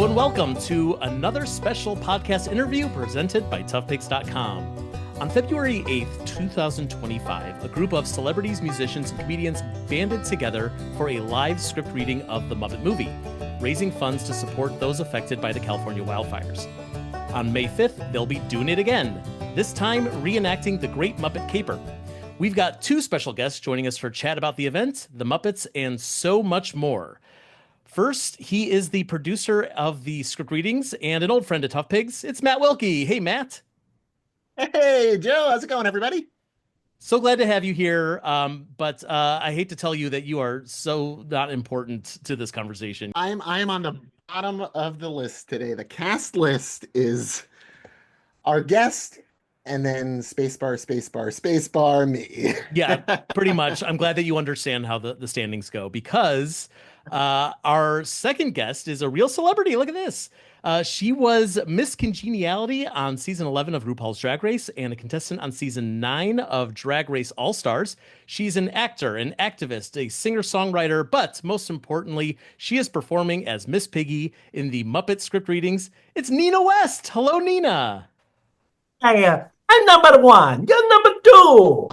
Hello and welcome to another special podcast interview presented by toughpigs.com. On February 8th, 2025, a group of celebrities, musicians, and comedians banded together for a live script reading of the Muppet Movie, raising funds to support those affected by the California wildfires. On May 5th, they'll be doing it again, this time reenacting the Great Muppet Caper. We've got two special guests joining us for chat about the event, the Muppets, and so much more. First, he is the producer of the script readings and an old friend of Tough Pigs. It's Matt Wilkie. Hey, Matt. Hey, Joe. How's it going, everybody? So glad to have you here. But I hate to tell you that you are so not important to this conversation. I'm on the bottom of the list today. The cast list is our guest and then spacebar, spacebar, spacebar, me. Yeah, pretty much. I'm glad that you understand how the standings go because our second guest is a real celebrity. Look at this. She was Miss Congeniality on season 11 of RuPaul's Drag Race and a contestant on season 9 of Drag Race All-Stars. She's an actor, an activist, a singer-songwriter, but most importantly, she is performing as Miss Piggy in the Muppet script readings. It's Nina West. Hello, Nina. Hey, I'm number one. You're number two.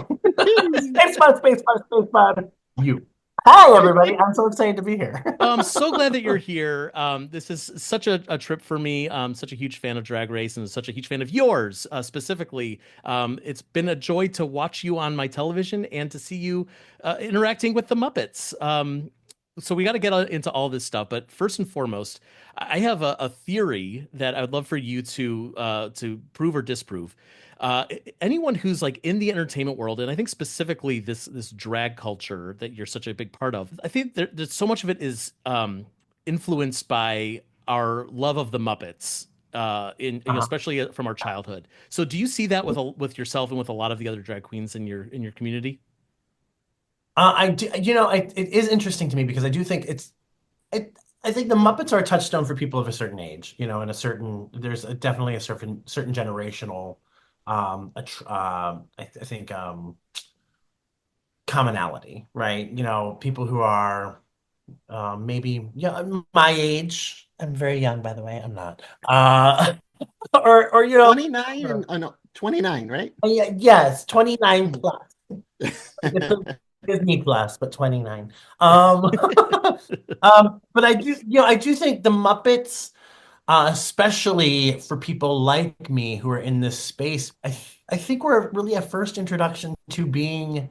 Spacebar. You. Hi, everybody. I'm so excited to be here. I'm so glad that you're here. This is such a trip for me. I'm such a huge fan of Drag Race and such a huge fan of yours specifically. It's been a joy to watch you on my television and to see you interacting with the Muppets. So we got to get into all this stuff. But first and foremost, I have a theory that I'd love for you to prove or disprove. Anyone who's like in the entertainment world, and I think specifically this drag culture that you're such a big part of, I think there's so much of it is influenced by our love of the Muppets, especially from our childhood. So, do you see that with yourself and with a lot of the other drag queens in your community? I do. It is interesting to me because I do think I think the Muppets are a touchstone for people of a certain age. There's definitely a certain generational. I think commonality, right? People who are maybe my age. I'm very young, by the way. I'm not. Or 29 and no, 29, right? yes, 29 plus. It's a Disney plus, but 29. But I do think the Muppets. Especially for people like me who are in this space, I think we're really a first introduction to being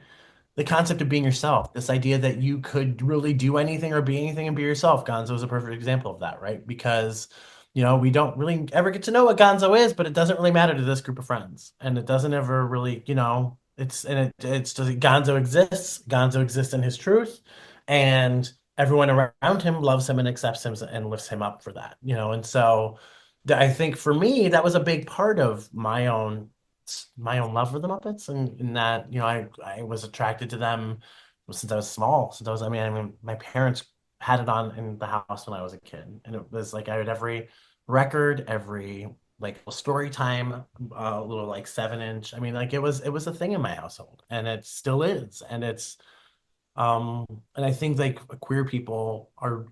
the concept of being yourself. This idea that you could really do anything or be anything and be yourself. Gonzo is a perfect example of that, right? Because, we don't really ever get to know what Gonzo is, but it doesn't really matter to this group of friends. And it doesn't ever really, it's just Gonzo exists. Gonzo exists in his truth. And everyone around him loves him and accepts him and lifts him up for that, and so I think for me that was a big part of my own love for the Muppets, and in that I was attracted to them since I was small. Since I mean my parents had it on in the house when I was a kid, and it was like I had every record, every like story time, little like 7-inch. I mean, like it was a thing in my household, and it still is, and it's. And I think like queer people are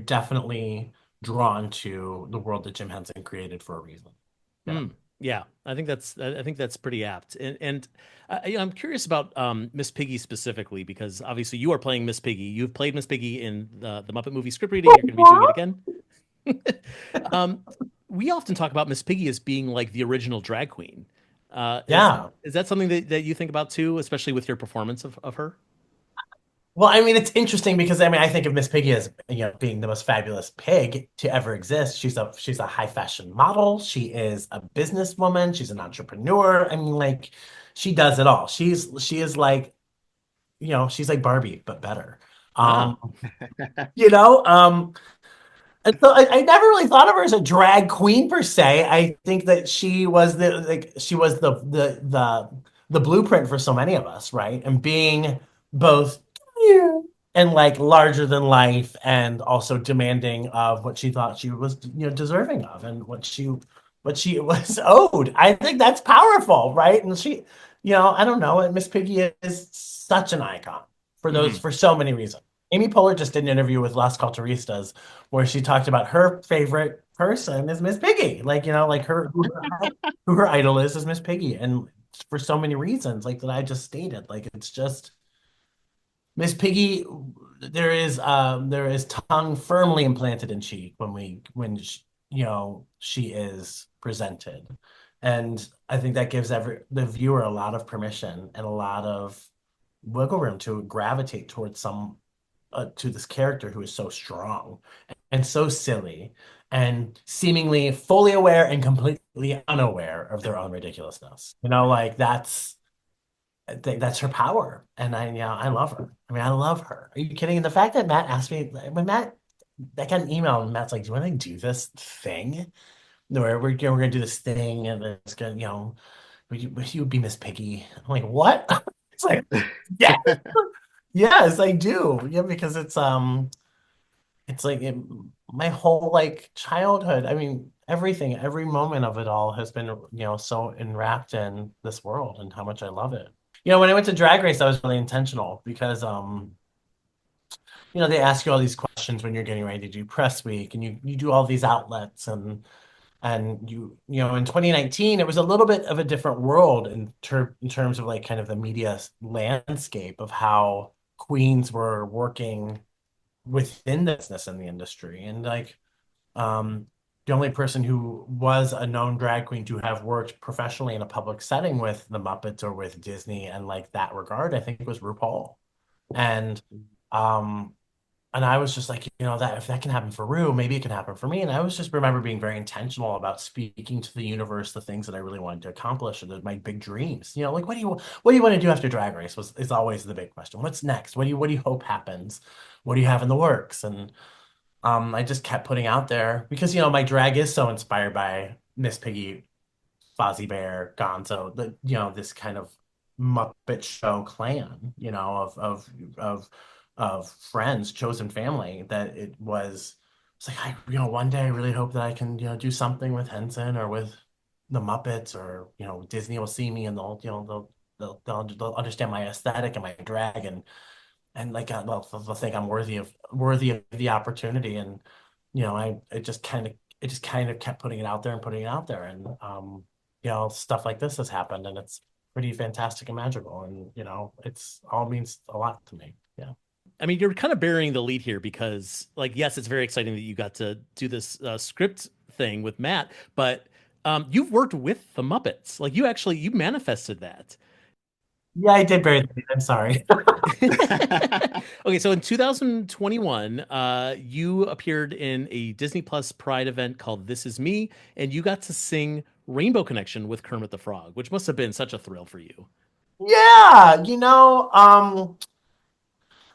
definitely drawn to the world that Jim Henson created for a reason. Yeah, I think that's pretty apt. And I'm curious about Miss Piggy specifically because obviously you are playing Miss Piggy. You've played Miss Piggy in the Muppet Movie script reading. You're going to be doing it again. We often talk about Miss Piggy as being like the original drag queen. Is that something that you think about too, especially with your performance of her? Well, I mean, it's interesting because I think of Miss Piggy as being the most fabulous pig to ever exist. She's a high fashion model. She is a businesswoman. She's an entrepreneur. I mean, like, she does it all. She is like, she's like Barbie but better. And so I never really thought of her as a drag queen per se. I think that she was the blueprint for so many of us, right? And being both and like larger than life and also demanding of what she thought she was deserving of and what she was owed. I think that's powerful, right? And I don't know, Miss Piggy is such an icon for so many reasons. Amy Poehler just did an interview with Las Culturistas where she talked about her favorite person is Miss Piggy. Like, like who her idol is Miss Piggy. And for so many reasons, like that I just stated. Like it's just Miss Piggy, there is tongue firmly implanted in cheek when she is presented. And I think that gives the viewer a lot of permission and a lot of wiggle room to gravitate towards to this character who is so strong and so silly and seemingly fully aware and completely unaware of their own ridiculousness. Like I think that's her power. And I love her. I mean, I love her. Are you kidding? And the fact that Matt asked me, when Matt, I got an email and Matt's like, do you want to do this thing? Where we're going to do this thing and it's going to, would you be Miss Piggy? I'm like, what? It's like, yeah, yes, I do. Yeah, because it's like my whole like childhood. I mean, everything, every moment of it all has been, so enwrapped in this world and how much I love it. When I went to Drag Race, I was really intentional because they ask you all these questions when you're getting ready to do press week and you do all these outlets and in 2019 it was a little bit of a different world in terms of like kind of the media landscape of how queens were working within the business in the industry. And like the only person who was a known drag queen to have worked professionally in a public setting with the Muppets or with Disney and like that regard, I think was RuPaul. And um and I was just like, that if that can happen for Ru, maybe it can happen for me. And I was just remember being very intentional about speaking to the universe, the things that I really wanted to accomplish, and my big dreams. Like what do you want to do after Drag Race is always the big question. What's next? What do you hope happens? What do you have in the works? And I just kept putting out there because my drag is so inspired by Miss Piggy, Fozzie Bear, Gonzo, this kind of Muppet Show clan, of friends, chosen family. That it's like one day I really hope that I can do something with Henson or with the Muppets or Disney will see me and they'll understand my aesthetic and my drag and like they'll think I'm worthy of the opportunity. And I it just kind of kept putting it out there and putting it out there. And stuff like this has happened and it's pretty fantastic and magical. And it's all means a lot to me. Yeah. I mean, you're kind of burying the lead here because, like, yes, it's very exciting that you got to do this script thing with Matt, but you've worked with the Muppets. Like, you manifested that. Yeah, I did bury the lead. I'm sorry. Okay, so in 2021, you appeared in a Disney Plus Pride event called This Is Me, and you got to sing Rainbow Connection with Kermit the Frog, which must have been such a thrill for you. Yeah,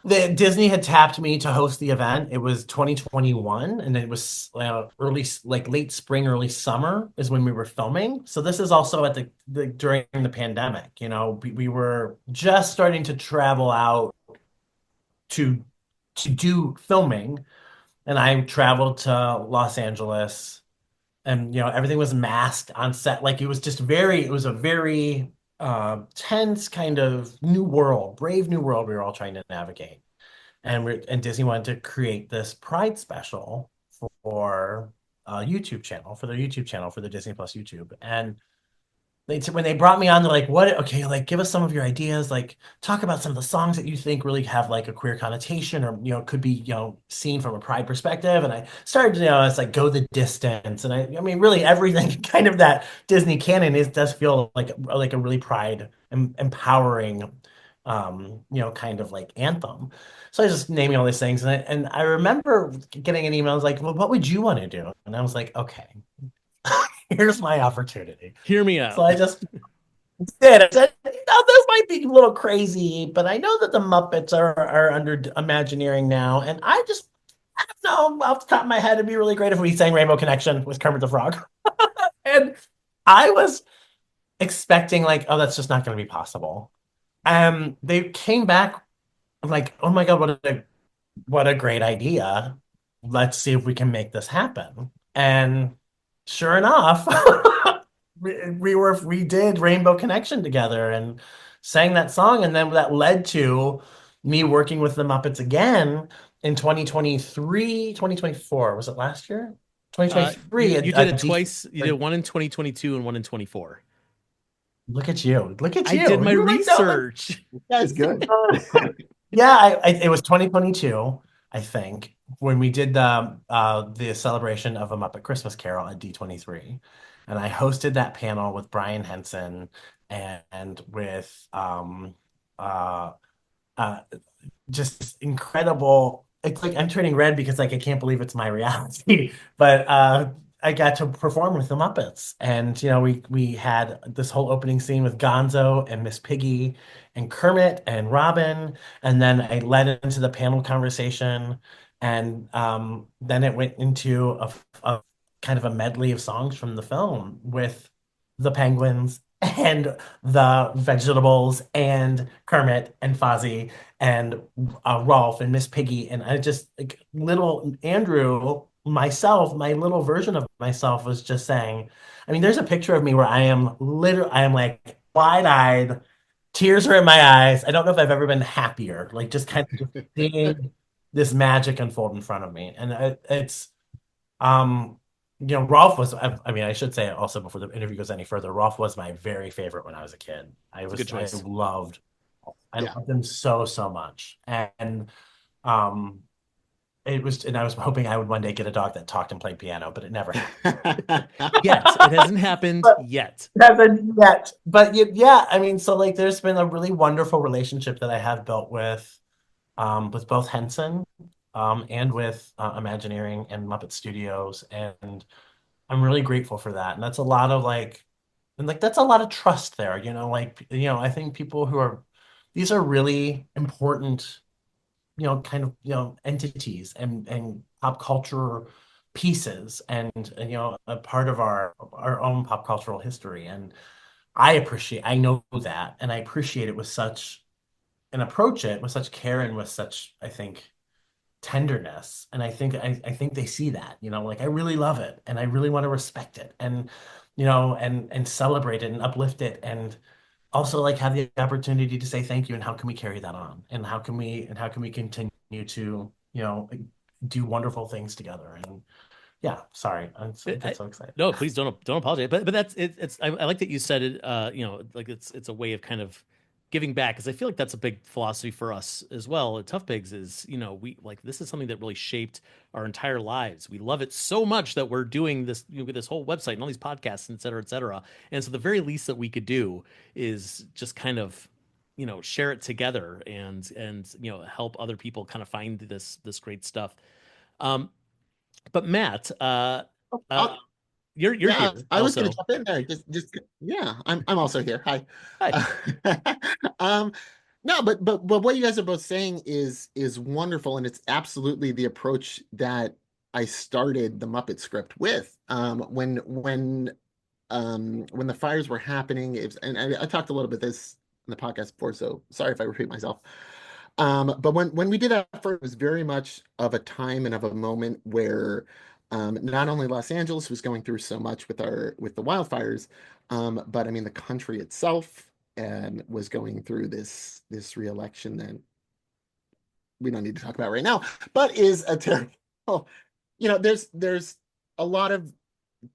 the Disney had tapped me to host the event. It was 2021, and it was early, like late spring, early summer is when we were filming. So this is also at the during the pandemic. We were just starting to travel out to do filming, and I traveled to Los Angeles, and everything was masked on set. Like it was a very tense kind of new world, brave new world we were all trying to navigate. And Disney wanted to create this Pride special for YouTube channel, for their YouTube channel, for the Disney Plus YouTube. And when they brought me on, they're like, "What? Okay, like give us some of your ideas. Like talk about some of the songs that you think really have like a queer connotation, or could be seen from a pride perspective." And I started, it's like go the distance, and I mean, really everything kind of that Disney canon does feel like a really pride empowering, kind of like anthem. So I was just naming all these things, and I remember getting an email. I was like, "Well, what would you want to do?" And I was like, "Okay, here's my opportunity." Hear me So out. I just did. I said, "Now this might be a little crazy, but I know that the Muppets are under Imagineering now, and I don't know, off the top of my head, it'd be really great if we sang Rainbow Connection with Kermit the Frog." And I was expecting like, oh, that's just not going to be possible. They came back like, oh my God, what a great idea. Let's see if we can make this happen. And sure enough, we did Rainbow Connection together and sang that song, and then that led to me working with the Muppets again in 2023, 2024. Was it last year? You 2023 you did at it D. twice. You did one in 2022 and one in 24. Look at you. Look at I did you. my You're like, no, like, This guy's good. yeah, it was 2022, I think, when we did the celebration of A Muppet Christmas Carol at D23. And I hosted that panel with Brian Henson and with uh uh just incredible. It's like I'm turning red because like I can't believe it's my reality. But I got to perform with the Muppets, and we had this whole opening scene with Gonzo and Miss Piggy and Kermit and Robin, and then I led into the panel conversation, and then it went into a kind of a medley of songs from the film with the penguins and the vegetables and Kermit and Fozzie and Rolf and Miss Piggy, and I just like little Andrew, myself, my little version of myself was just saying, I mean, there's a picture of me where I am like wide-eyed, tears are in my eyes. I don't know if I've ever been happier, like just kind of just seeing this magic unfold in front of me. And it's um Rolf was, I mean, I should say also before the interview goes any further, Rolf was my very favorite when I was a kid. It's a good choice. I Yeah. loved them so, so much. And um and I was hoping I would one day get a dog that talked and played piano, but it never happened. Yet it hasn't happened But yet. haven't yet. But yeah, I mean, so like there's been a really wonderful relationship that I have built with both Henson and with Imagineering and Muppet Studios. And I'm really grateful for that. And that's a lot of like, and like that's a lot of trust there, like, I think people who are, these are really important, kind of, entities and pop culture pieces and a part of our own pop cultural history. And I know that, and I appreciate it with such, and approach it with such care and with such, I think, tenderness. And I think they see that, like I really love it and I really want to respect it and and celebrate it and uplift it, and also like have the opportunity to say thank you, and how can we carry that on, and how can we continue to do wonderful things together. And yeah, sorry, I get so excited. No, please don't apologize. But that's it. I like that you said it. Like it's a way of kind of giving back, because I feel like that's a big philosophy for us as well at Tough Pigs. Is we like, this is something that really shaped our entire lives. We love it so much that we're doing this, this whole website and all these podcasts, et cetera, et cetera. And so the very least that we could do is just kind of share it together and help other people kind of find this great stuff. Um, but Matt, uh, I'll, you're yeah, here I was going to also. jump in there. Just yeah, I'm also here. Hi. Hi. Uh, um, no, but what you guys are both saying is wonderful, and it's absolutely the approach that I started the Muppet Script with. When the fires were happening, and I talked a little bit this in the podcast before, so sorry if I repeat myself. But when we did that first, it was very much of a time and of a moment where not only Los Angeles was going through so much with the wildfires, but I mean the country itself and was going through this re-election that we don't need to talk about right now, but is a terrible. There's a lot of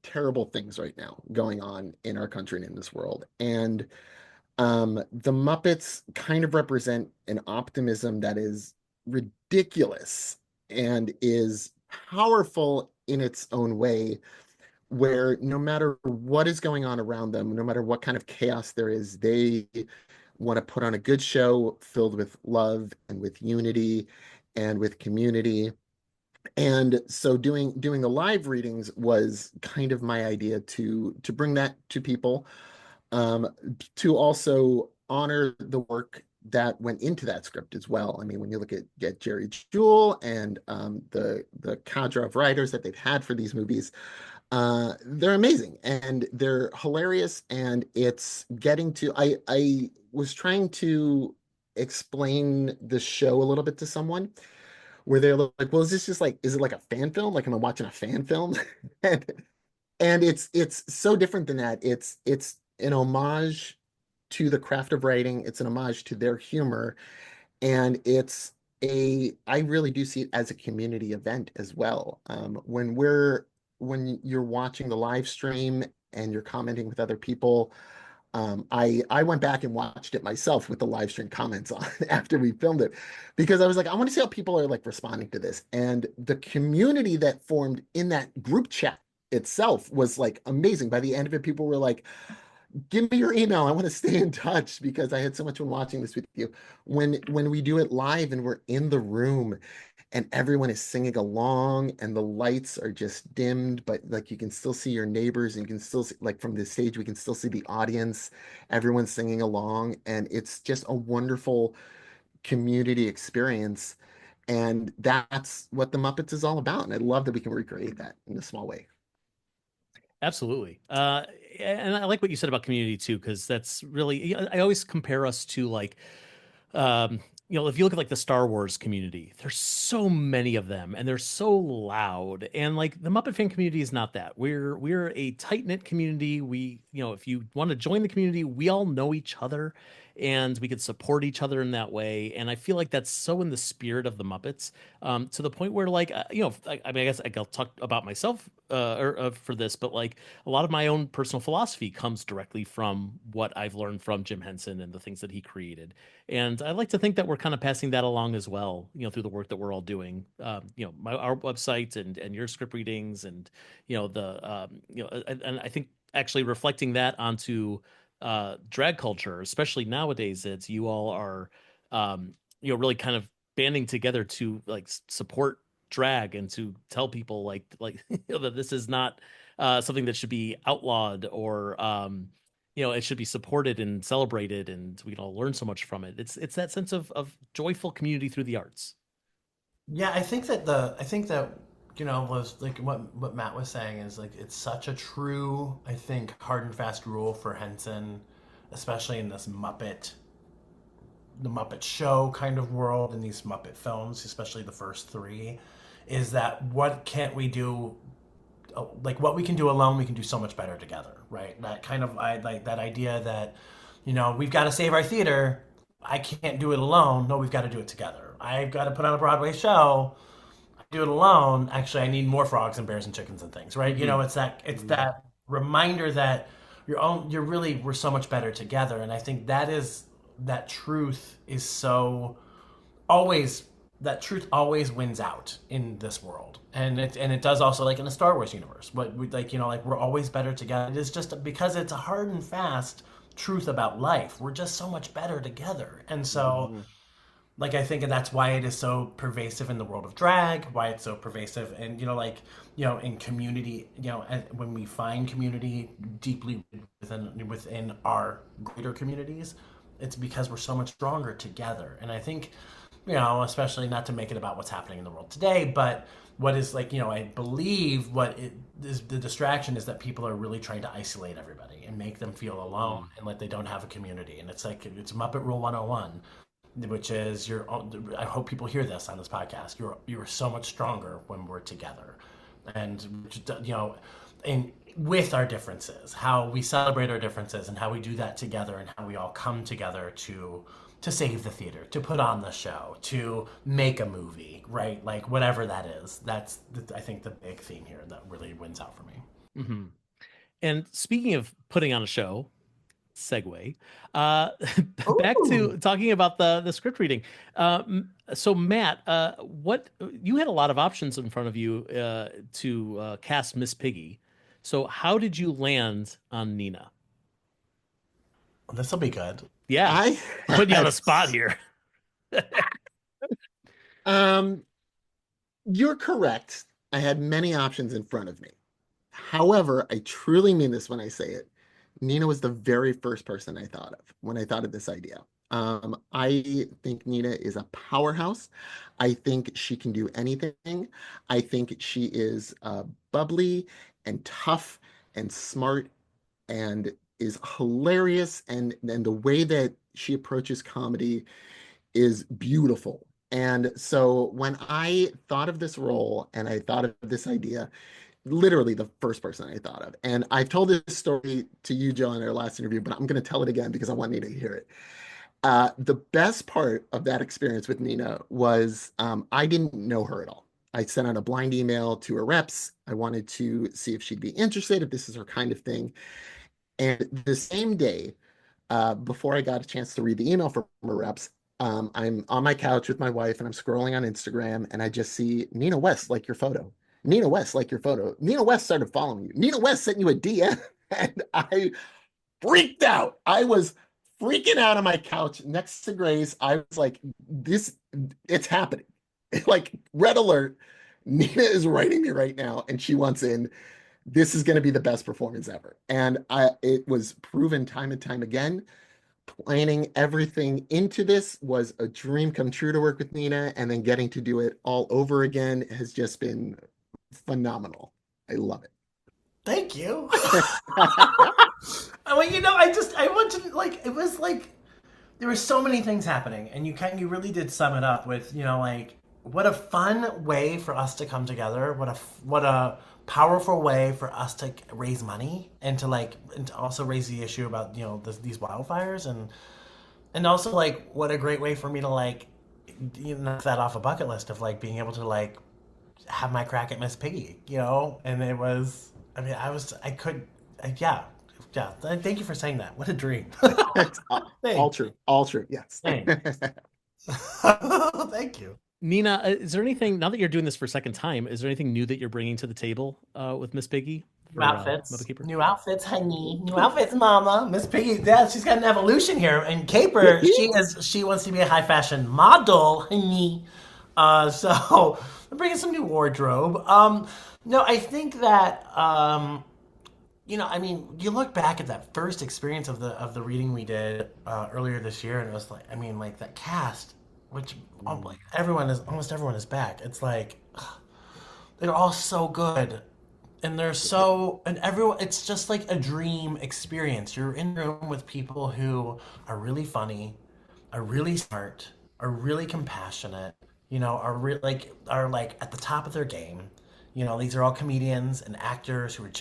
terrible things right now going on in our country and in this world, and the Muppets kind of represent an optimism that is ridiculous and is powerful in its own way, where no matter what is going on around them, no matter what kind of chaos there is, they want to put on a good show filled with love and with unity and with community. And so doing the live readings was kind of my idea to bring that to people, um, to also honor the work that went into that script as well. I mean, when you look at Jerry Jewell and the cadre of writers that they've had for these movies, they're amazing and they're hilarious. And it's getting to I was trying to explain the show a little bit to someone where they're like, well, is this just like, is it like a fan film? Like, am I watching a fan film? and it's so different than that. It's an homage to the craft of writing. It's an homage to their humor, And I really do see it as a community event as well. When you're watching the live stream and you're commenting with other people, I went back and watched it myself with the live stream comments on after we filmed it, because I was like, I want to see how people are like responding to this. And the community that formed in that group chat itself was like amazing. By the end of it, people were like, give me your email. I want to stay in touch because I had so much fun watching this with you. When we do it live and we're in the room and everyone is singing along and the lights are just dimmed, but like you can still see your neighbors and you can still see, like from the stage, we can still see the audience, everyone's singing along, and it's just a wonderful community experience. And that's what the Muppets is all about. And I love that we can recreate that in a small way. Absolutely. And I like what you said about community too, because that's really, I always compare us to like, um, if you look at like the Star Wars community, there's so many of them and they're so loud. And like the Muppet fan community is not that. We're a tight-knit community. If you want to join the community, we all know each other and we can support each other in that way. And I feel like that's so in the spirit of the Muppets, to the point where like, I mean, I guess I'll talk about myself for this, but like a lot of my own personal philosophy comes directly from what I've learned from Jim Henson and the things that he created. And I like to think that we're kind of passing that along as well, through the work that we're all doing. Our website and your script readings, and and I think actually reflecting that onto drag culture, especially nowadays, it's you all are really kind of banding together to like support drag and to tell people like that this is not something that should be outlawed, or it should be supported and celebrated, and we can all learn so much from it. It's that sense of joyful community through the arts. Yeah, I think that was like what Matt was saying is like it's such a true, I think, hard and fast rule for Henson, especially in this the Muppet Show kind of world, in these Muppet films, especially the first three, is that what can't we do, like what we can do alone, we can do so much better together, right? That kind of, I like that idea that, we've got to save our theater. I can't do it alone. No, we've got to do it together. I've got to put on a Broadway show. I do it alone. Actually, I need more frogs and bears and chickens and things, right? Mhm. It's Mhm. that reminder that we're so much better together. And I think that truth is so always that truth always wins out in this world, and it does also, like in the Star Wars universe. But we, like we're always better together. It is just because it's a hard and fast truth about life. We're just so much better together, and so Mhm. like I think that's why it is so pervasive in the world of drag. Why it's so pervasive, and in community. When we find community deeply within our greater communities, it's because we're so much stronger together. And I think especially not to make it about what's happening in the world today, but what is like, I believe what it is, the distraction is that people are really trying to isolate everybody and make them feel alone Mm. and like they don't have a community. And it's like, it's Muppet Rule 101, which is I hope people hear this on this podcast. You're so much stronger when we're together. And, and with our differences, how we celebrate our differences and how we do that together and how we all come together to save the theater, to put on the show, to make a movie, right? Like whatever that is. That's I think the big theme here that really wins out for me. Hmm. And speaking of putting on a show, segue, back Ooh. to talking about the script reading. So Matt, what you had a lot of options in front of you to cast Miss Piggy. So how did you land on Nina? This will be good. Yeah, I putting you on had a spot here. um you're correct. I had many options in front of me. However, I truly mean this when I say it. Nina was the very first person I thought of when I thought of this idea. I think Nina is a powerhouse. I think she can do anything. I think she is bubbly and tough and smart and is hilarious. And the way that she approaches comedy is beautiful. And so when I thought of this role and I thought of this idea, literally the first person I thought of. And I've told this story to you, Joe, in our last interview, but I'm going to tell it again because I want you to hear it. The best part of that experience with Nina was I didn't know her at all. I sent out a blind email to her reps. I wanted to see if she'd be interested, if this is her kind of thing. And the same day, before I got a chance to read the email from her reps, I'm on my couch with my wife and I'm scrolling on Instagram and I just see Nina West like your photo. Nina West like your photo. Nina West started following you. Nina West sent you a DM and I freaked out. I was freaking out on my couch next to Grace. I was like, this, it's happening. Like, red alert. Nina is writing me right now and she wants in. This is going to be the best performance ever. And it was proven time and time again. Planning everything into this was a dream come true to work with Nina, and then getting to do it all over again has just been phenomenal. I love it. Thank you. Well, I want to like it was like there were so many things happening, and you really did sum it up with like what a fun way for us to come together. What a powerful way for us to raise money and to also raise the issue about these wildfires and also like what a great way for me to knock that off a bucket list of being able to have my crack at Miss Piggy, and it was, I mean, yeah, yeah. Thank you for saying that. What a dream. It's all true. All true. Yes. Thanks. Thank you. Nina, is there anything, now that you're doing this for a second time, is there anything new that you're bringing to the table with Miss Piggy? New outfits. Muppet Keeper? New outfits, honey. New outfits, mama. Miss Piggy, yeah, she's got an evolution here. And Caper, she wants to be a high fashion model, honey. So I'm bringing some new wardrobe. No, I think that I mean, you look back at that first experience of the reading we did earlier this year, and it was like that cast, which almost everyone is back. It's like they're all so good, and everyone. It's just like a dream experience. You're in a room with people who are really funny, are really smart, are really compassionate. Are at the top of their game. These are all comedians and actors who are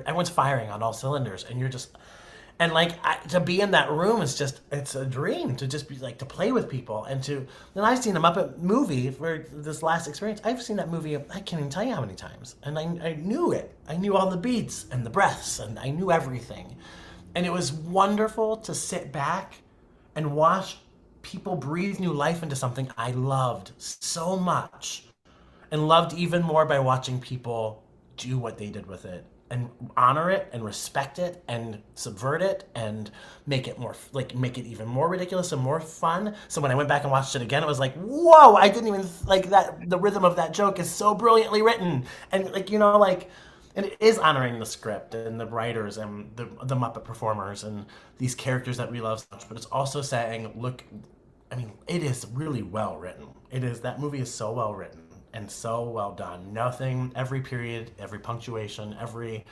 everyone's firing on all cylinders, and you're just to be in that room it's a dream to just be to play with people and I've seen a Muppet movie for this last experience. I've seen that movie, I can't even tell you how many times, and I knew it. I knew all the beats and the breaths, and I knew everything, and it was wonderful to sit back and watch people breathe new life into something I loved so much, and loved even more by watching people do what they did with it and honor it and respect it and subvert it and make it even more ridiculous and more fun. So when I went back and watched it again, it was like, whoa, I didn't even that. The rhythm of that joke is so brilliantly written, and and it is honoring the script and the writers and the Muppet performers and these characters that we love so much. But it's also saying, look, I mean, it is really well written. That movie is so well written and so well done. Nothing, every period, every punctuation, every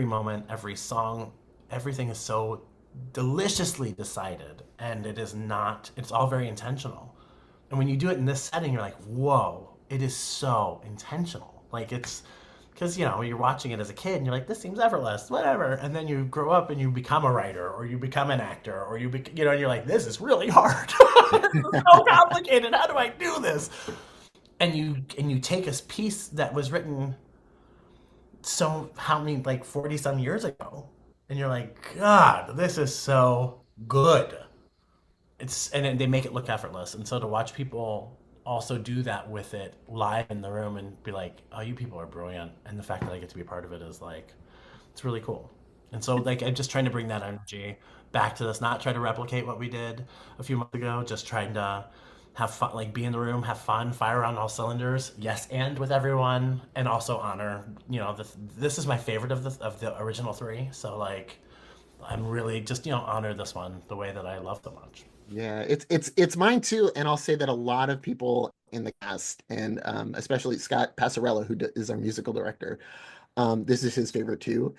moment, every song, everything is so deliciously decided, and it's all very intentional. And when you do it in this setting, you're like, whoa, it is so intentional. It's because you're watching it as a kid and you're like, this seems effortless, whatever, and then you grow up and you become a writer or you become an actor or and you're like, this is really hard. This is so complicated. How do I do this? And you take a piece that was written so how many 40 some years ago, and you're like, God, this is so good. And they make it look effortless, and so to watch people also do that with it live in the room and be like, oh, you people are brilliant, and the fact that I get to be a part of it is it's really cool. And so I'm just trying to bring that energy back to this, not try to replicate what we did a few months ago, just trying to have fun, be in the room, have fun, fire on all cylinders, yes, and with everyone, and also honor. This is my favorite of the original three, so I'm really just honor this one the way that I love so much. Yeah, it's mine too, and I'll say that a lot of people in the cast, and especially Scott Passarella, who is our musical director, this is his favorite too.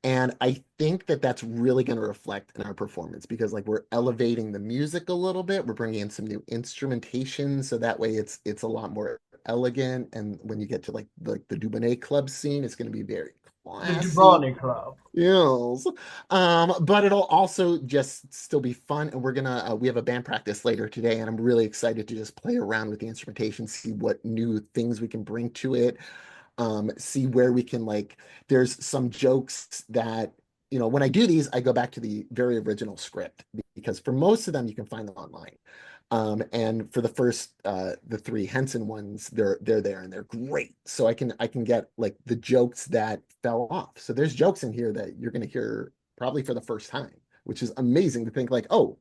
And I think that that's really going to reflect in our performance because we're elevating the music a little bit. We're bringing in some new instrumentation, so that way it's a lot more elegant. And when you get to the Dubonnet club scene, it's going to be very The classy. Dubrovnik Club. Yes. But it'll also just still be fun. And we have a band practice later today, and I'm really excited to just play around with the instrumentation, see what new things we can bring to it, see where we can there's some jokes that, when I do these, I go back to the very original script because for most of them you can find them online. And for the first the three Henson ones, they're there and they're great. So I can get the jokes that fell off. So there's jokes in here that you're gonna hear probably for the first time, which is amazing to think oh,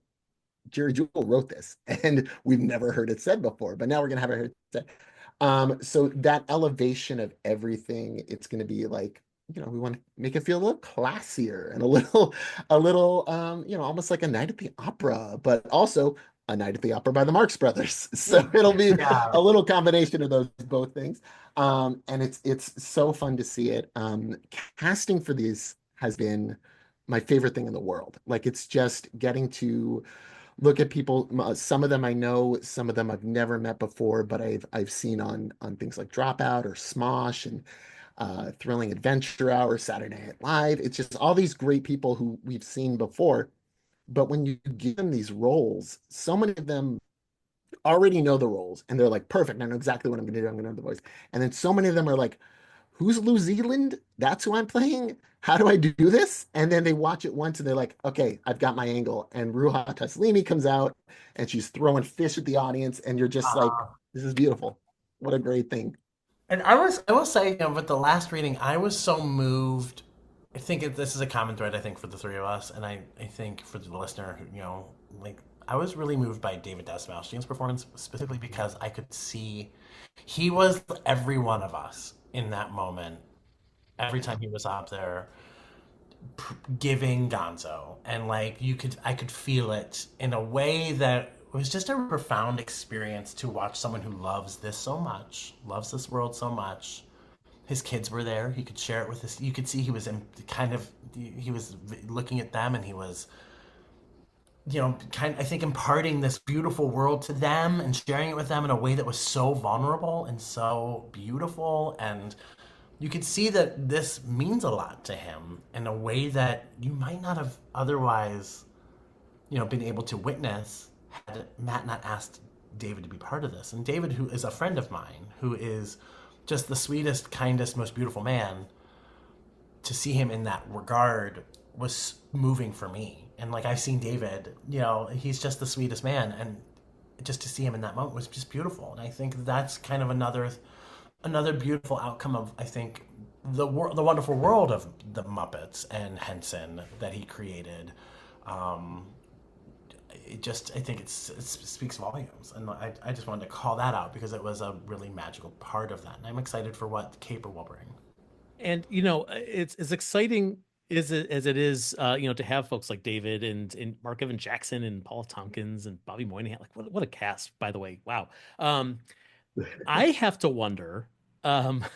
Jerry Jewell wrote this and we've never heard it said before, but now we're gonna have it heard said. So that elevation of everything, it's gonna be we want to make it feel a little classier and a little, almost like a night at the opera, but also a night at the opera by the Marx Brothers. So it'll be Yeah. a little combination of those both things. And it's so fun to see it. Casting for these has been my favorite thing in the world. It's just getting to look at people. Some of them I know, some of them I've never met before, but I've seen on things like Dropout or Smosh and Thrilling Adventure Hour, Saturday Night Live. It's just all these great people who we've seen before. But when you give them these roles, so many of them already know the roles and they're like, perfect, I know exactly what I'm going to do. I'm going to have the voice. And then so many of them are like, who's New Zealand? That's who I'm playing. How do I do this? And then they watch it once and they're like, okay, I've got my angle. And Ruha Taslimi comes out and she's throwing fish at the audience. And you're just like, this is beautiful. What a great thing. And I will say, with the last reading, I was so moved. I think this is a common thread, I think, for the three of us, and I think for the listener, I was really moved by David Dastmalchian's performance, specifically because I could see he was every one of us in that moment. Every time he was up there, giving Gonzo, and I could feel it in a way that was just a profound experience to watch someone who loves this so much, loves this world so much. His kids were there. He could share it with us. You could see he was he was looking at them, and he was, I think imparting this beautiful world to them and sharing it with them in a way that was so vulnerable and so beautiful. And you could see that this means a lot to him in a way that you might not have otherwise, been able to witness had Matt not asked David to be part of this. And David, who is a friend of mine, who is just the sweetest, kindest, most beautiful man, to see him in that regard was moving for me. And I've seen David, he's just the sweetest man, and just to see him in that moment was just beautiful. And I think that's kind of another beautiful outcome of, I think, the wonderful world of the Muppets and Henson that he created. I think it speaks volumes, and I just wanted to call that out because it was a really magical part of that, and I'm excited for what Caper will bring. And it's as exciting as it is, to have folks like David and Mark Evan Jackson and Paul Tompkins and Bobby Moynihan. What a cast, by the way. Wow. I have to wonder, the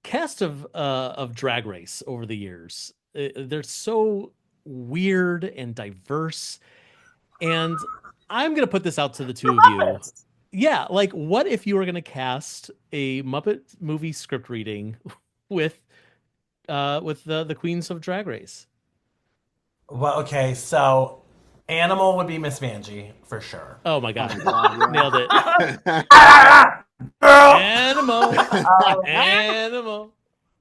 cast of Drag Race over the years, they're so weird and diverse. And I'm gonna put this out to the two of you. Yeah, what if you were gonna cast a Muppet movie script reading with the Queens of Drag Race? Well, okay, so Animal would be Miss Vanjie for sure. Oh my god, yeah. nailed it! Girl! Animal,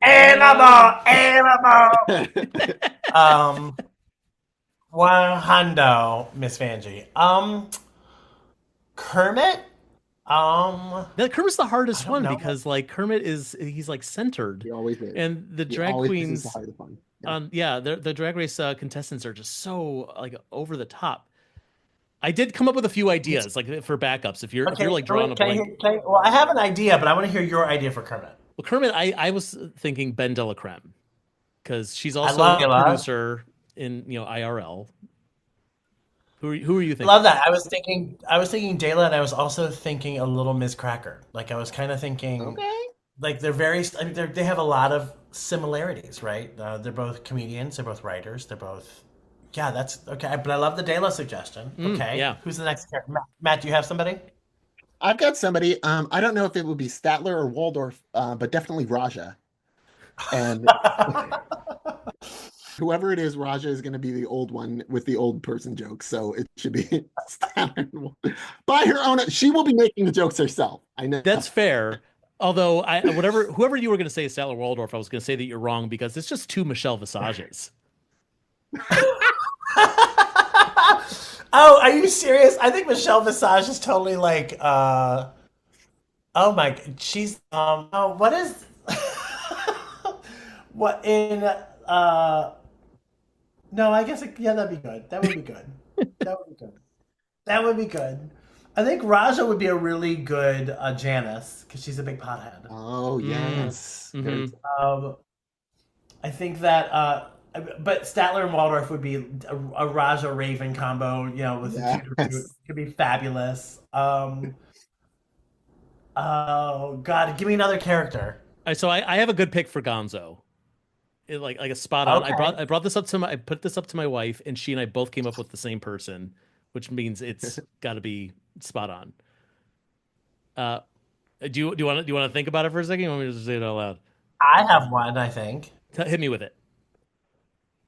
animal, animal. One hundo, Miss Vanjie. Kermit. Kermit's the hardest one know. because Kermit he's centered. He always is. And the He drag always is queens, the hardest one. the Drag Race contestants are just so over the top. I did come up with a few ideas for backups. If you're drawing a blank. Well, I have an idea, but I want to hear your idea for Kermit. Well, Kermit, I was thinking Ben de la Creme because she's also love a Dela. producer in IRL. Who are you thinking? Love that. I was thinking Dela, and I was also thinking a little Ms. Cracker. I was kind of thinking, Okay. they're very. They have a lot of similarities, right? They're both comedians. They're both writers. They're both. Yeah, that's okay. But I love the Dela suggestion. Okay, yeah. Who's the next character? Matt, do you have somebody? I've got somebody. I don't know if it would be Statler or Waldorf, but definitely Raja. And whoever it is, Raja is going to be the old one with the old person jokes. So it should be Statler by her own. She will be making the jokes herself. I know. That's fair. Although whoever you were going to say is Statler Waldorf, I was going to say that you're wrong because it's just two Michelle Visages. Oh, are you serious? I think Michelle Visage is totally like oh my she's oh what is what in no, I guess yeah, that'd be good. That would be good. That would be good. That would be good. I think Raja would be a really good Janice because she's a big pothead. Oh yes. Mm-hmm. I think that, but Statler and Waldorf would be a Raja Raven combo, you know, with the two could be fabulous. Oh God, give me another character. So I have a good pick for Gonzo. Like a spot on. Okay. I brought this up to I put this up to my wife, and she and I both came up with the same person, which means it's got to be spot on. Do you want to think about it for a second? You want me to just say it out loud? I have one, I think. Hit me with it.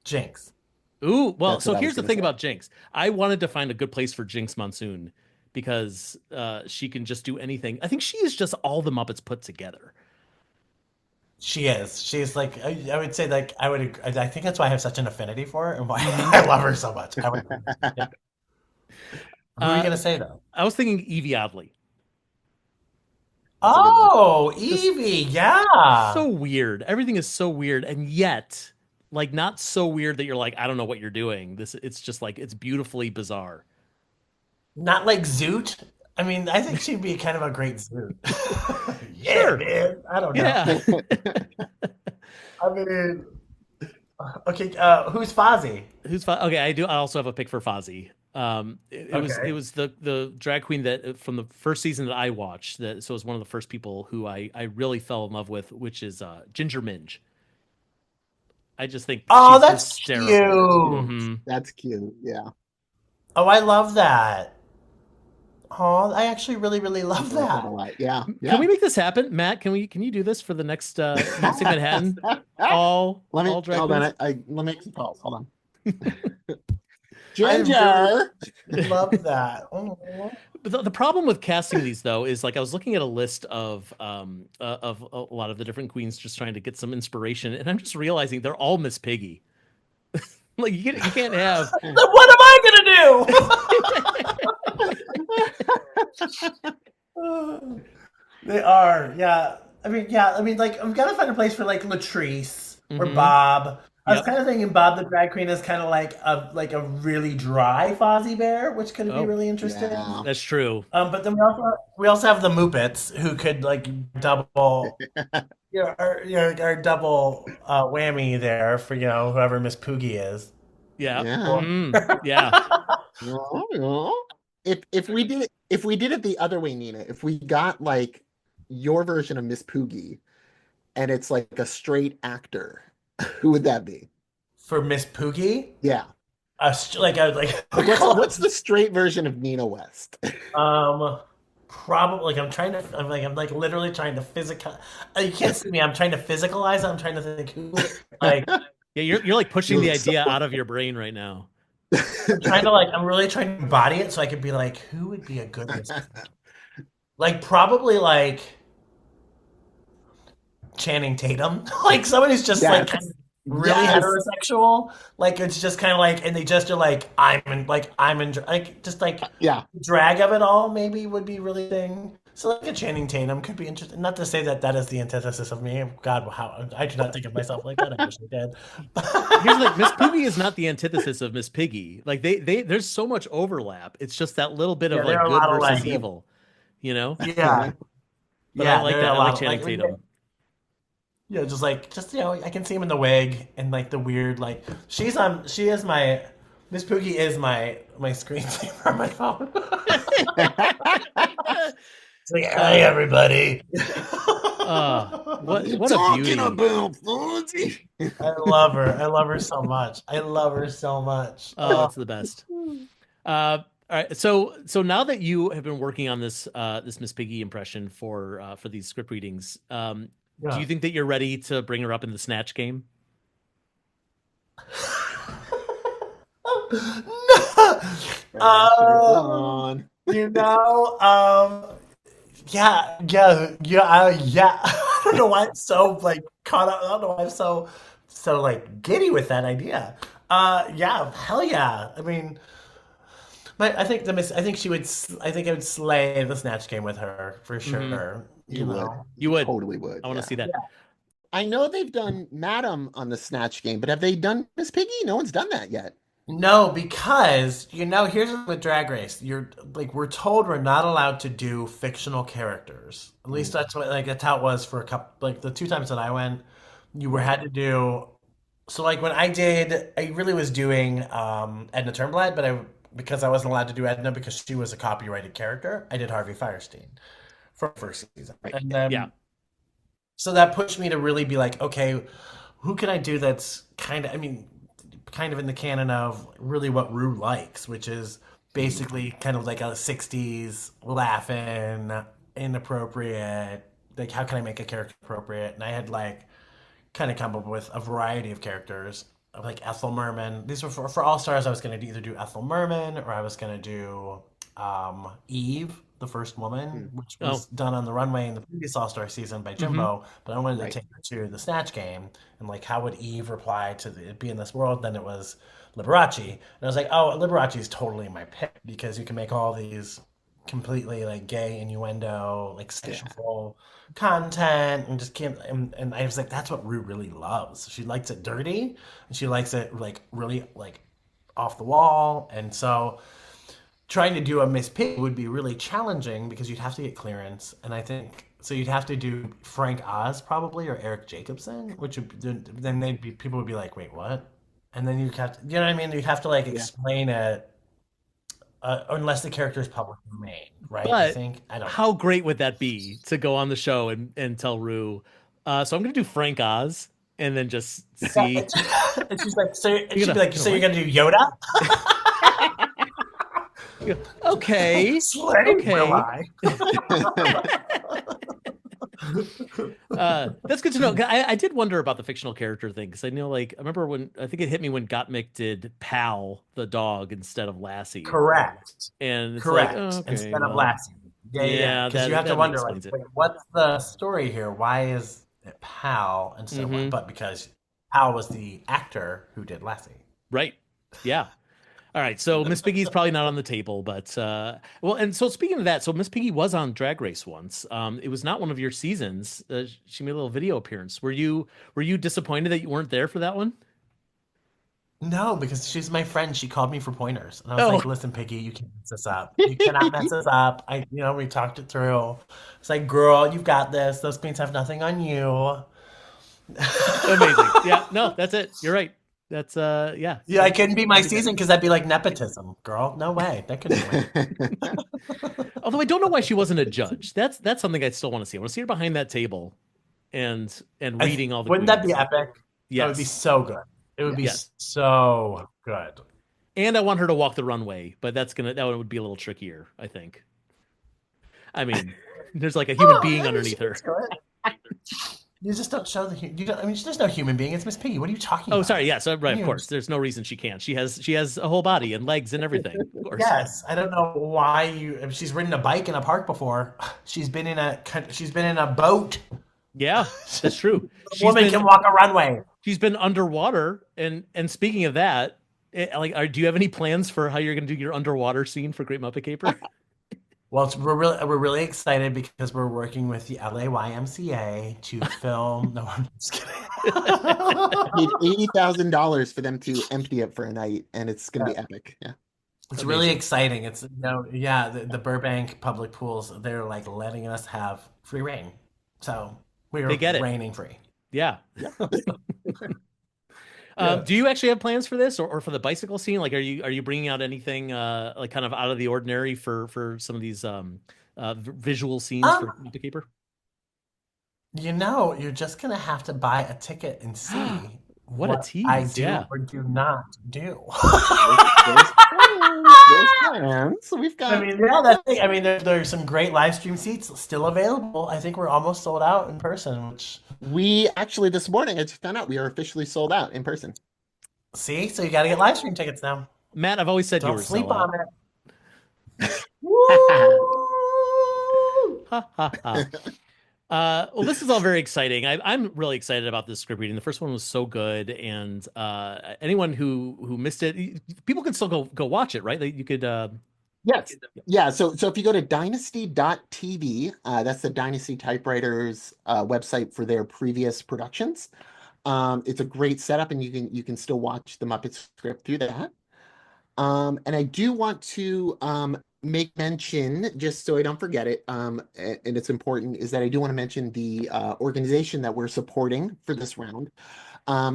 Jinx. Ooh, well, That's so what I here's was the gonna thing say. about Jinx. I wanted to find a good place for Jinx Monsoon because she can just do anything. I think she is just all the Muppets put together. She is. She's like I would say like I think that's why I have such an affinity for her and why I love her so much. I would, yeah. Who are you gonna say though? I was thinking Evie Oddly. Oh, Evie, yeah. So weird. Everything is so weird, and yet, like, not so weird that you're like, I don't know what you're doing. It's just like it's beautifully bizarre. Not like Zoot. I mean, I think she'd be kind of a great Zoot. Yeah, Sure. man. I don't know. Yeah. I mean, okay. Who's Fozzie? Okay? I do. I also have a pick for Fozzie. Okay. It was the drag queen that from the first season that I watched. That so it was one of the first people who I really fell in love with, which is Ginger Minge. I just think Oh, she's that's hysterical. cute. Hmm. That's cute. Yeah. Oh, I love that. Oh, I actually really, really love I like that a that. lot. Yeah. Can we make this happen, Matt? Can you do this for the next Music Manhattan? Let me All drag hold on. queens? Let me make some calls. Hold on. I Ginger. really love that. Oh. But the problem with casting these though is like I was looking at a list of a lot of the different queens just trying to get some inspiration, and I'm just realizing they're all Miss Piggy. Like you can't have Then what am I gonna do? They are, yeah. I mean, like, I've got to find a place for like Latrice or Mhm. Bob. I was Yep. kind of thinking Bob the drag queen is kind of like a really dry Fozzie Bear, which could be Oh, really interesting. Yeah. that's true. But then we also have the Muppets who could like double, our double whammy there for whoever Miss Poogie is. Yeah. Yeah. Yeah. If we did it the other way, Nina, if we got like your version of Miss Poogie and it's like a straight actor, who would that be? For Miss Poogie, Yeah. like What's the straight version of Nina West? Probably like I'm like literally trying to physical. You can't see me. I'm trying to physicalize it. I'm trying to think who like Yeah, you're like pushing the Look so- idea out of your brain right now. I'm really trying to embody it so I could be like, who would be a good Miss Piggy? Like probably like Channing Tatum, like someone who's just like Yes. kind of really Yes. heterosexual. Like it's just kind of like, and they just are like, I'm in, like just like Yeah. drag of it all. Maybe would be really thing. So like a Channing Tatum could be interesting. Not to say that that is the antithesis of me. God, how I do not think of myself like that. I wish I did. Here's like Miss Piggy is not the antithesis of Miss Piggy. Like they there's so much overlap. It's just that little bit of Yeah, there like are a good lot of, versus like- evil, you know? Yeah, But yeah, I like there that. are a I lot like of, Channing Tatum. Yeah, just I can see him in the wig and like the weird like she is my Miss Poogie is my screensaver on my phone. It's like, hey everybody. What You a talking beauty. about, Fonzie? I love her. I love her so much. I love her so much. Oh, it's the best. All right. So now that you have been working on this Miss Piggy impression for these script readings, do Yeah. you think that you're ready to bring her up in the Snatch game? No. Pressure on. You know, yeah. I don't know why I'm so like caught up. I don't know why I'm so like giddy with that idea. Yeah, hell yeah. I mean, I think she would. I think I would slay the snatch game with her for Hmm. sure. You You would. know. You You would. totally would. I want to Yeah. see that. I know they've done Madam on the Snatch game, but have they done Miss Piggy? No one's done that yet. No, because here's with Drag Race. You're like we're told we're not allowed to do fictional characters. At least Mm. that's how it was for a couple like the two times that I went. You were had to do so like when I did, I really was doing Edna Turnblad, but I because I wasn't allowed to do Edna because she was a copyrighted character. I did Harvey Firestein for first season, Right. and Yeah. then so that pushed me to really be like, okay, who can I do that's kind of, I mean, kind of in the canon of really what Rue likes, which is Mm. basically kind of like a 60s laughing, inappropriate. Like, how can I make a character appropriate? And I had like kind of come up with a variety of characters, like Ethel Merman. These were for All Stars. I was going to either do Ethel Merman or I was going to do Eve, the first woman, Mm. which Oh. was done on the runway in the previous All Star season by Hmm. Jimbo. But I wanted to Right. take her to the Snatch game and like how would Eve reply to be in this world? Then it was Liberace, and I was like, oh, Liberace is totally my pick because you can make all these completely like gay innuendo, like Yeah. sexual content and just can't and I was like that's what Rue really loves. She likes it dirty and she likes it like really like off the wall. And so trying to do a Miss Pig would be really challenging because you'd have to get clearance. And I think so you'd have to do Frank Oz probably or Eric Jacobson, which would then they'd be people would be like, wait, what? And then you'd have to, you know what I mean? You'd have to like Yeah. explain it unless the character is public domain, right? I But think I don't know. how great would that be to go on the show and tell Rue? So I'm gonna do Frank Oz and then just Yeah, see. and she's like, so and You're she'd be gonna, like, you're so gonna you're gonna do Yoda? what? Okay. Slay, will Okay. I? That's good to know. I did wonder about the fictional character thing because I know, like, I remember when I think it hit me when Gottmik did Pal the dog instead of Lassie, Correct. and it's like, oh, Correct. okay, Instead of well, Lassie. Yeah. yeah, Because you have to that wonder, like, explains it. wait, what's the story here? Why is it Pal instead of Hmm. but because Pal was the actor who did Lassie. Right. Yeah. All right. So Miss Piggy's probably not on the table, but well, and so speaking of that, so Miss Piggy was on Drag Race once. It was not one of your seasons. She made a little video appearance. Were you disappointed that you weren't there for that one? No, because she's my friend. She called me for pointers. And I was Oh, like, listen, Piggy, you can't mess this up. You cannot mess this up. We talked it through. It's like, girl, you've got this. Those paints have nothing on you. amazing. Yeah. No, that's it. You're right. That's yeah. Yeah, I couldn't be my season because that'd be like nepotism, girl. No way. That couldn't win. Although I don't know why she wasn't a judge. That's something I still want to see. I want to see her behind that table and reading all the Wouldn't that be queens. epic? That would be Yes. so good. It would be Yes. so good. And I want her to walk the runway, but that would be a little trickier, I think. I mean, there's like a human being underneath her. You just don't show you don't, I mean, there's no human being. It's Miss Piggy. What are you talking Oh, about? sorry. Yeah. So right, of You- course. There's no reason she can't. She has a whole body and legs and everything. Of course. Yes, I don't know why you. She's ridden a bike in a park before. She's been in a boat. Yeah, that's true. A woman can walk a runway. She's been underwater, and speaking of that, do you have any plans for how you're going to do your underwater scene for Great Muppet Caper? Well, we're really excited because we're working with the LAYMCA to film. No, I'm just kidding. Paid $80,000 for them to empty it for a night, and it's going to be epic. Yeah. It's really exciting. It's the Burbank public pools, they're like letting us have free reign. So we're They get it. reigning free. Yeah. Yeah. Do you actually have plans for this or for the bicycle scene? Like, are you bringing out anything like kind of out of the ordinary for some of these visual scenes for Muppet Caper? You're just gonna have to buy a ticket and see What a tease, I do yeah. or do not do. There's plans. There's And so we've I got mean, yeah, that's it. I mean, there's some great live stream seats still available. I think we're almost sold out in person, which, we actually this morning I just found out we are officially sold out in person. see, so you got to get live stream tickets now. Matt, I've always said you Don't were sleep sell on out. it. Woo! Ha ha ha. Well, this is all very exciting. I'm really excited about this script reading. The first one was so good, and anyone who missed it, people can still go watch it, right? Like, you could. Yes. Yeah. So if you go to dynasty.tv, that's the Dynasty Typewriters website for their previous productions. It's a great setup, and you can still watch the Muppet script through that. And I do want to make mention, just so I don't forget it, and it's important, is that I do want to mention the organization that we're supporting for this round.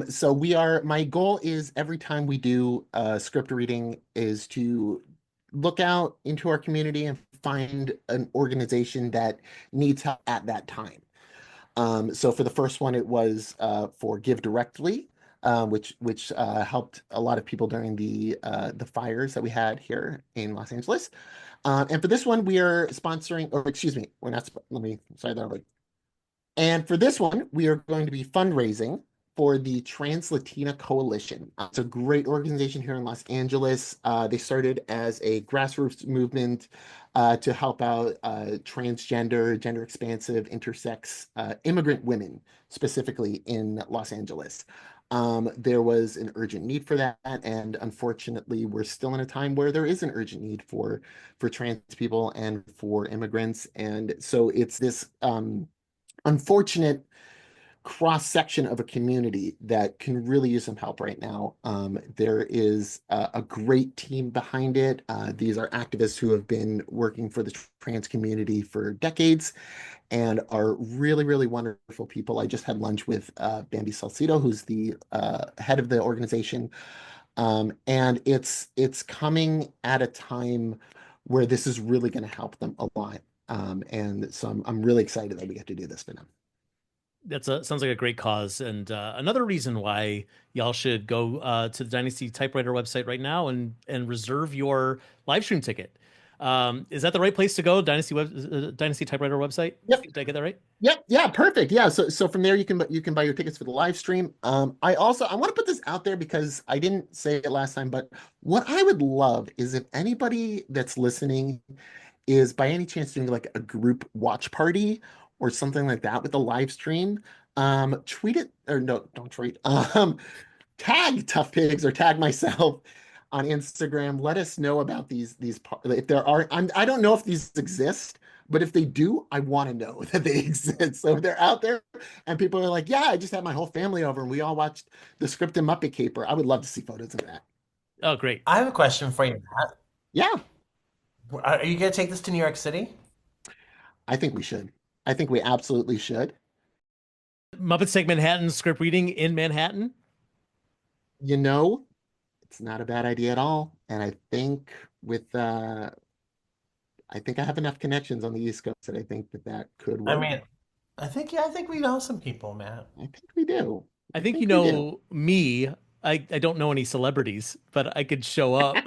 So my goal is every time we do a script reading is to look out into our community and find an organization that needs help at that time. So for the first one, it was for Give Directly, which helped a lot of people during the fires that we had here in Los Angeles. And for this one, we are sponsoring, or excuse me, we're not. Let me sorry that. And for this one, we are going to be fundraising for the Trans Latina Coalition. It's a great organization here in Los Angeles. They started as a grassroots movement to help out transgender, gender expansive, intersex immigrant women, specifically in Los Angeles. There was an urgent need for that, and unfortunately, we're still in a time where there is an urgent need for trans people and for immigrants. And so it's this unfortunate cross section of a community that can really use some help right now. There is a great team behind it. These are activists who have been working for the trans community for decades and are really, really wonderful people. I just had lunch with Bambi Salcido, who's the head of the organization. And it's coming at a time where this is really going to help them a lot. And so I'm really excited that we get to do this for them. Sounds like a great cause, and another reason why y'all should go to the Dynasty Typewriter website right now and reserve your live stream ticket. Is that the right place to go? Dynasty Typewriter website. Yep. Did I get that right? Yep. Yeah. Perfect. Yeah. So from there you can buy your tickets for the live stream. I want to put this out there because I didn't say it last time, but what I would love is if anybody that's listening is by any chance doing like a group watch party or something like that with a live stream, tweet it or no, don't tweet. Tag Tough Pigs or tag myself on Instagram. Let us know about these if there are. I don't know if these exist, but if they do, I want to know that they exist. So if they're out there and people are like, yeah, I just had my whole family over and we all watched the script and Muppet Caper, I would love to see photos of that. Oh, great. I have a question for you, Matt. Yeah, Are you going to take this to New York City? I think we should. I think we absolutely should. Muppets Take Manhattan script reading in Manhattan. You know, it's not a bad idea at all. And I think with I think I have enough connections on the East Coast that I think that could I work. mean, I think we know some people, Matt. I think we do. I I think you think we do. know me. I don't know any celebrities, but I could show up.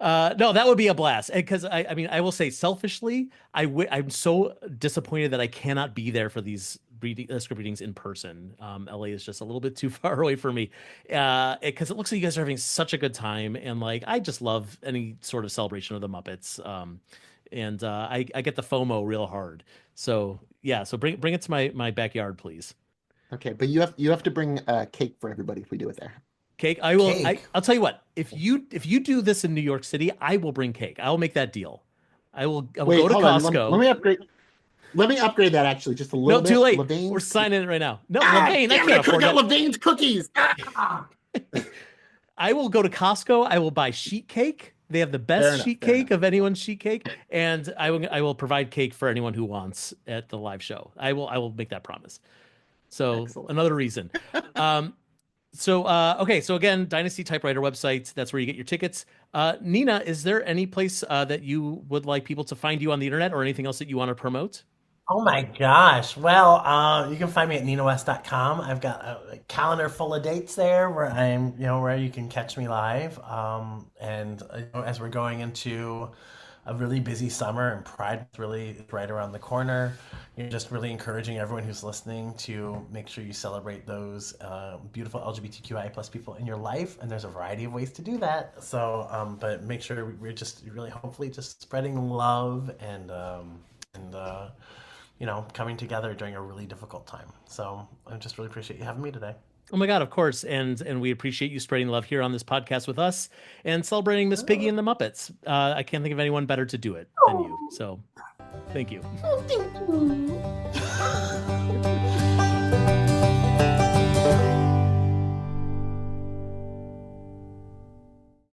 No, that would be a blast. Because I mean, I will say selfishly, I'm so disappointed that I cannot be there for these script readings in person. LA is just a little bit too far away for me. Because it looks like you guys are having such a good time, and like I just love any sort of celebration of the Muppets. And I get the FOMO real hard. So yeah, so bring it to my backyard, please. Okay, but you have to bring cake for everybody if we do it there. Cake. I will. Cake. I'll tell you what. If you do this in New York City, I will bring cake. I will make that deal. I will go Wait, to hold on. Let Costco. me upgrade. Let me upgrade that actually just a No, little too bit. late. We're Levain's. signing it right now. No, Ah, Levain, I damn it! I can't could have afford got that. Levain's cookies. Ah! I will go to Costco. I will buy sheet cake. They have the Fair best enough. sheet Fair cake enough. of anyone's sheet cake, and I will provide cake for anyone who wants at the live show. I will make that promise. So Excellent. another reason. Okay, so again, Dynasty Typewriter website, that's where you get your tickets. Nina, is there any place that you would like people to find you on the internet or anything else that you want to promote? Oh my gosh. Well, you can find me at ninawest.com. I've got a calendar full of dates there where where you can catch me live. As we're going into a really busy summer and Pride is really right around the corner, you're just really encouraging everyone who's listening to make sure you celebrate those beautiful LGBTQI plus people in your life. And there's a variety of ways to do that. So, but make sure we're just really hopefully just spreading love and coming together during a really difficult time. So I just really appreciate you having me today. Oh my God, of course. And we appreciate you spreading love here on this podcast with us and celebrating Miss Piggy and the Muppets. I can't think of anyone better to do it than you. So thank you. Oh, thank you.